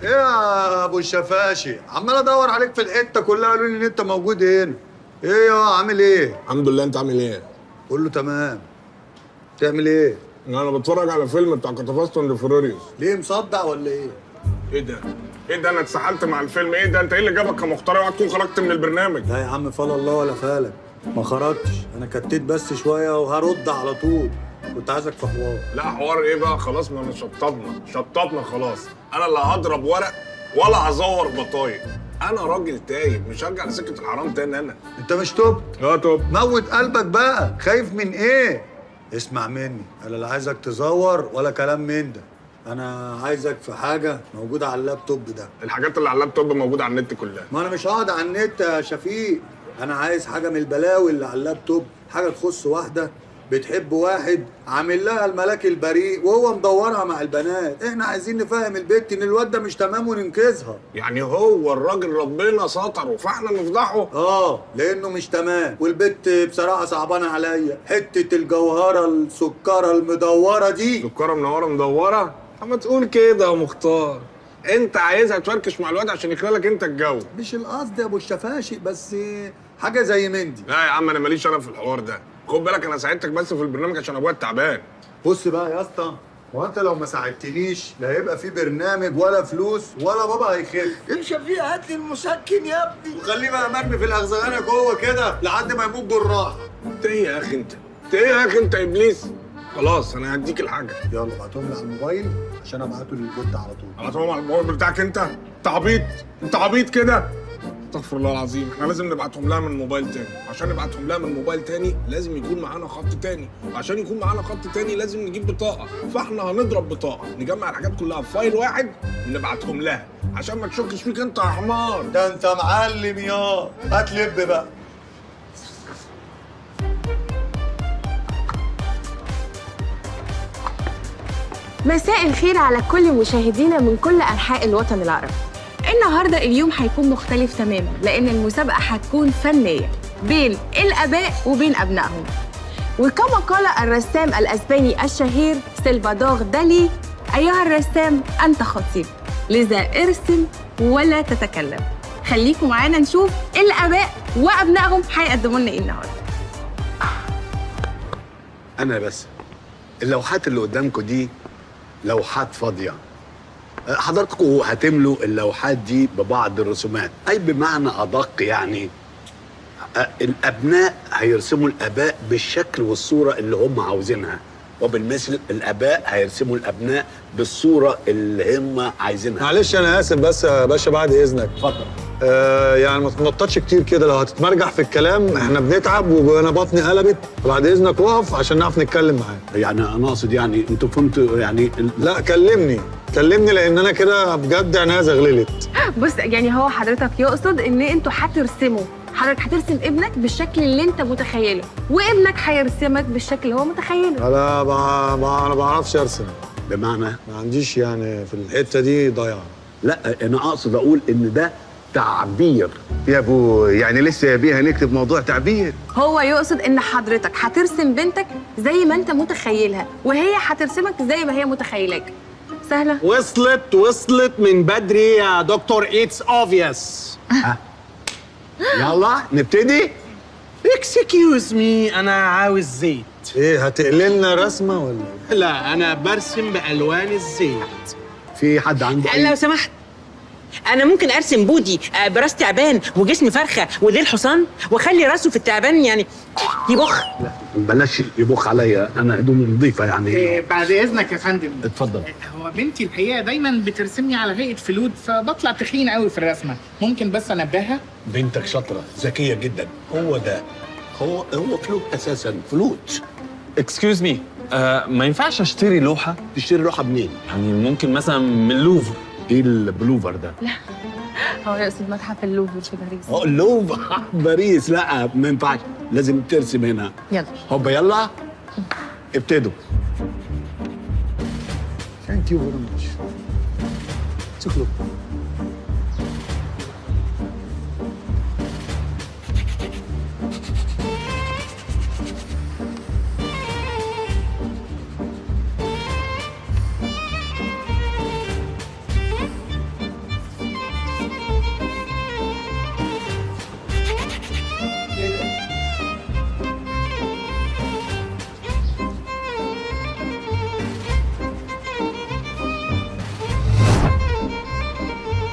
ايه يا ابو الشفاشي، عمال ادور عليك في الحته كلها، قالوا لي ان انت موجود هنا. ايه يا عامل ايه؟ الحمد لله. انت عامل ايه؟ كله تمام. تعمل ايه؟ انا بتفرج على فيلم بتاع كاتافاستو اند فيراريوس. ليه مصدع ولا ايه؟ ايه ده؟ ايه ده؟ انا اتسحلت مع الفيلم. ايه ده؟ انت ايه اللي جابك كمخترع؟ اوعى تكون خرجت من البرنامج. لا يا عم، فلا الله ولا فالك. ما خرجتش، انا كتيت بس شويه وهرد على طول. كنت عايزك في حوار. لا حوار ايه بقى؟ خلاص، ما انا شطبنا خلاص. انا لا هضرب ورق ولا هزور بطايق. انا راجل تايب، مش هرجع لسكه الحرام تاني. انا انت مش توب؟ اه توب. موت قلبك بقى، خايف من ايه؟ اسمع مني، انا لا عايزك تزور ولا كلام من ده. انا عايزك في حاجه موجوده على اللابتوب ده. الحاجات اللي على اللابتوب موجوده على النت كلها. ما انا مش هقعد على النت يا شفيق. انا عايز حاجه من البلاوي اللي على اللابتوب، حاجه تخص واحده بتحب واحد عامل لها الملاك البريء وهو مدورها مع البنات. احنا عايزين نفهم البت ان الواد ده مش تمام وننقذها. يعني هو الراجل ربنا ستره فاحنا نفضحه؟ لانه مش تمام، والبت بصراحه صعبانه عليا. حته الجوهره السكره المدوره دي. سكره منوره مدوره؟ اما تقول كده يا مختار. انت عايزها تفركش مع الواد عشان يخلك انت الجو. مش القصد يا ابو الشفاشي، بس حاجه زي مندي. لا يا عم، انا ماليش انا في الحوار ده. خد بالك، انا ساعدتك بس في البرنامج عشان ابويا تعبان. بص بقى يا اسطى، هو انت لو ما ساعدتنيش لا هيبقى في برنامج ولا فلوس ولا بابا هيخف. امشي فيه، هات لي المسكن يا ابني. وخليه بقى مرمي في الاغزغانه جوه كده لحد ما يموت بالراحه. انت ايه يا اخي؟ انت ايه يا اخي؟ انت ابليس. خلاص انا هديك الحاجه. يلا ابعتهم لي على الموبايل عشان ابعته للجد على طول. ابعتهم على الموبايل بتاعك انت؟ انت عبيط؟ انت عبيط كده؟ استغفر الله العظيم. احنا لازم نبعتهم لها من موبايل تاني. عشان نبعتهم لها من موبايل تاني لازم يكون معانا خط تاني، وعشان يكون معانا خط تاني لازم نجيب بطاقه. فاحنا هنضرب بطاقه نجمع الحاجات كلها في فايل واحد ونبعتهم لها عشان ما تشكش فيك انت يا حمار. ده انت معلم يا. هات لب بقى. مساء الخير على كل مشاهدينا من كل أنحاء الوطن العربي. النهارده اليوم هيكون مختلف تماما، لأن المسابقة هتكون فنية بين الآباء وبين أبنائهم. وكما قال الرسام الأسباني الشهير سلفادور دالي: أيها الرسام أنت خطيب، لذا ارسم ولا تتكلم. خليكم معانا نشوف الآباء وأبنائهم هيقدموا لنا إيه النهارده. أنا بس اللوحات اللي قدامكم دي لوحات فاضية. حضراتكم هتملوا اللوحات دي ببعض الرسومات، أي بمعنى أدق يعني الأبناء هيرسموا الآباء بالشكل والصورة اللي هم عاوزينها، وبالمثل الآباء هيرسموا الأبناء بالصورة اللي هم عايزينها. معلش انا اسف بس يا باشا، بعد اذنك. اتفضل. يعني ما تنططش كتير كده، لو هتتمرجح في الكلام احنا بنتعب وانا بطني قلبت. بعد اذنك وقف عشان نعرف نتكلم معاك. يعني انا اقصد يعني انتوا فهمتوا يعني لا كلمني لان انا كده بجد عينيا زغللت. بص، يعني هو حضرتك يقصد ان انتوا هترسموا، حضرتك هترسم ابنك بالشكل اللي انت متخيله، وابنك هيرسمك بالشكل اللي هو متخيله. انا ما بعرفش ارسم. بمعنى ما عنديش يعني في الحته دي ضياع. لا، انا اقصد اقول ان ده تعبير. يا ابو يعني لسه بيها نكتب موضوع تعبير. هو يقصد ان حضرتك هترسم بنتك زي ما انت متخيلها، وهي هترسمك زي ما هي متخيلاك. سهله. وصلت من بدري يا دكتور. اتس اوبفيوس. يلا نبتدي. اكسكيوز مي، انا عاوز زيت. ايه هتقللنا رسمه ولا؟ لا، انا برسم بالوان الزيت. في حد عنده لو سمحت، انا ممكن ارسم بودي براس تعبان وجسم فرخه وديل حصان، واخلي راسه في التعبان يعني يبخ. لا بلاش يبخ عليا، انا هدومي نظيفه يعني. بعد اذنك يا فندم. اتفضل. هو بنتي الحقيقه دايما بترسمني على هيئه فلود، فبطلع تخين قوي في الرسمه. ممكن بس انبهها؟ بنتك شاطره ذكيه جدا. هو ده هو فلوت اساسا، فلوت. اكسكيوز مي، ما ينفعش اشتري لوحه؟ تشتري لوحه منين؟ يعني ممكن مثلا من اللوفر. ايه البلوفر ده؟ لا، هو يقصد متحف اللوفر في باريس. اللوفر باريس؟ لا ما ينفعش، لازم ترسم هنا. يلا هوبا يلا ابتدوا. ثانك يو فيري ماتش. شكرا.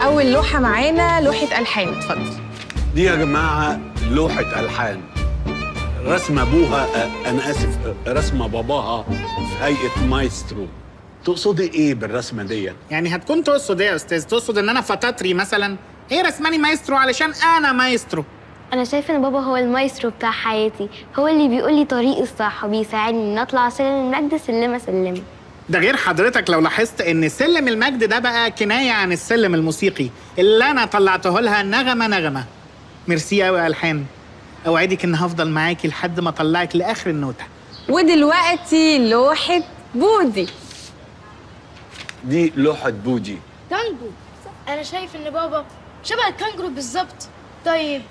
أول لوحة معانا لوحة ألحان، اتفضل. دي يا جماعه لوحه الحان، رسم ابوها انا اسف رسم باباها في هيئه مايسترو. تقصدي ايه بالرسمه دي؟ يعني هتكون تقصد ايه يا استاذ؟ تقصد ان انا فتاتري مثلا؟ ايه رسماني مايسترو علشان انا مايسترو؟ انا شايفه ان بابا هو المايسترو بتاع حياتي، هو اللي بيقول لي طريق الصح وبيساعدني ان اطلع سلم المجد سلمه سلمه. ده غير حضرتك لو لاحظت ان سلم المجد ده بقى كنايه عن السلم الموسيقي اللي انا طلعته لها نغمه نغمه. ميرسي قوي يا الحان، اوعدك ان هفضل معاكي لحد ما اطلعك لاخر النوته. ودلوقتي لوحة بودي. دي لوحه بودي. كانجرو، انا شايف ان بابا شبه الكانجرو بالظبط، طيب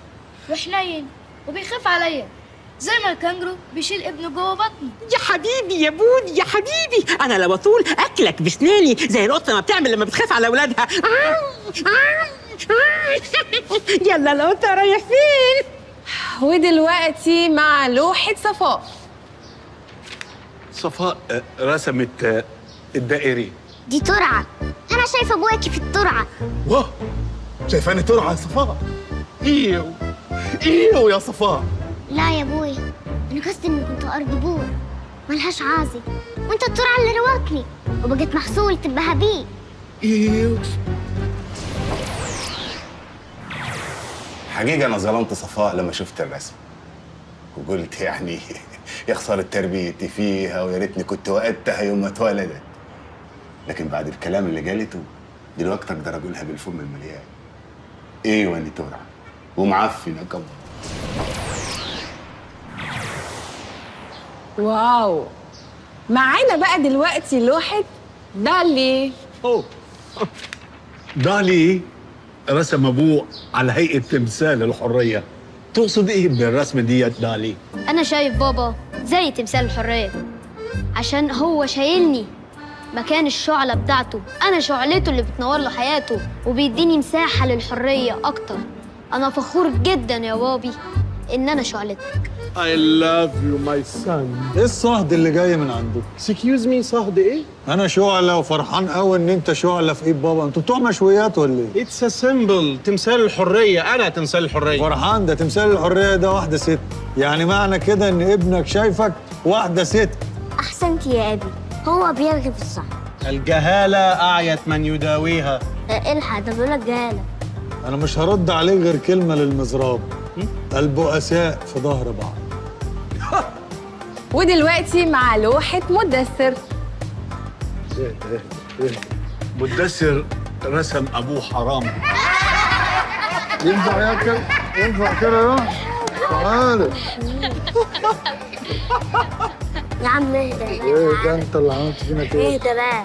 وحنين وبيخاف عليا زي ما الكانجرو بيشيل ابنه جوه بطنه. يا حبيبي يا بودي يا حبيبي، انا لو اطول اكلك بسناني زي القطه ما بتعمل لما بتخاف على اولادها. يلا القطه رايح فين؟ ودلوقتي مع لوحة صفاء. صفاء رسمت الدائري. دي ترعه، انا شايفه ابوكي في الترعه. واه، شايفاني ترعى يا صفاء؟ ايوه يا صفاء. لا يا ابوي، انا قصدي اني كنت ارض بور ملهاش عازي، وانت الترعه اللي رواكني وبقيت محصول تبقى بيه. ايوه. حقيقة أنا ظلمت صفاء لما شفت الرسم، وقلت يعني يا خسارة تربيتي فيها، ويا ريتني كنت وقتها يوم ما اتولدت. لكن بعد الكلام اللي قالته دلوقتي أقدر أقولها بالفم المليان. أيوة أني ترعى ومعفنة كمان. واو، معانا بقى دلوقتي لوحة دالي. دالي رسم ابوه على هيئه تمثال الحريه. تقصد ايه بالرسمه دي يا دالي؟ انا شايف بابا زي تمثال الحريه عشان هو شايلني مكان الشعله بتاعته، انا شعلته اللي بتنور له حياته وبيديني مساحه للحريه اكتر. انا فخور جدا يا بابي ان انا شعلتك. I love you my son. ايه الصهد اللي جاي من عندك؟ Excuse me، صهد ايه؟ انا شعلة وفرحان قوي ان انت شعلة في ايد بابا. انتوا بتوع مشويات ولا ايه؟ It's a symbol، تمثال الحرية، أنا تمثال الحرية. فرحان، ده تمثال الحرية ده واحدة ست، يعني معنى كده ان ابنك شايفك واحدة ست. احسنت يا ابي، هو بيرغي في الصح. الجهالة أعيت من يداويها. الحق ده بيقول لك جهاله. انا مش هرد عليه غير كلمة للمزراب، البؤساء في ظهر بعض. ودلوقتي مع لوحة مدثر. مدثر رسم ابوه حرام. ينفع ياكل؟ ينفع كده يا تعالى. يا عم اهدى. ايه ده انت اللي عملت فينا كده؟ اهدى بقى.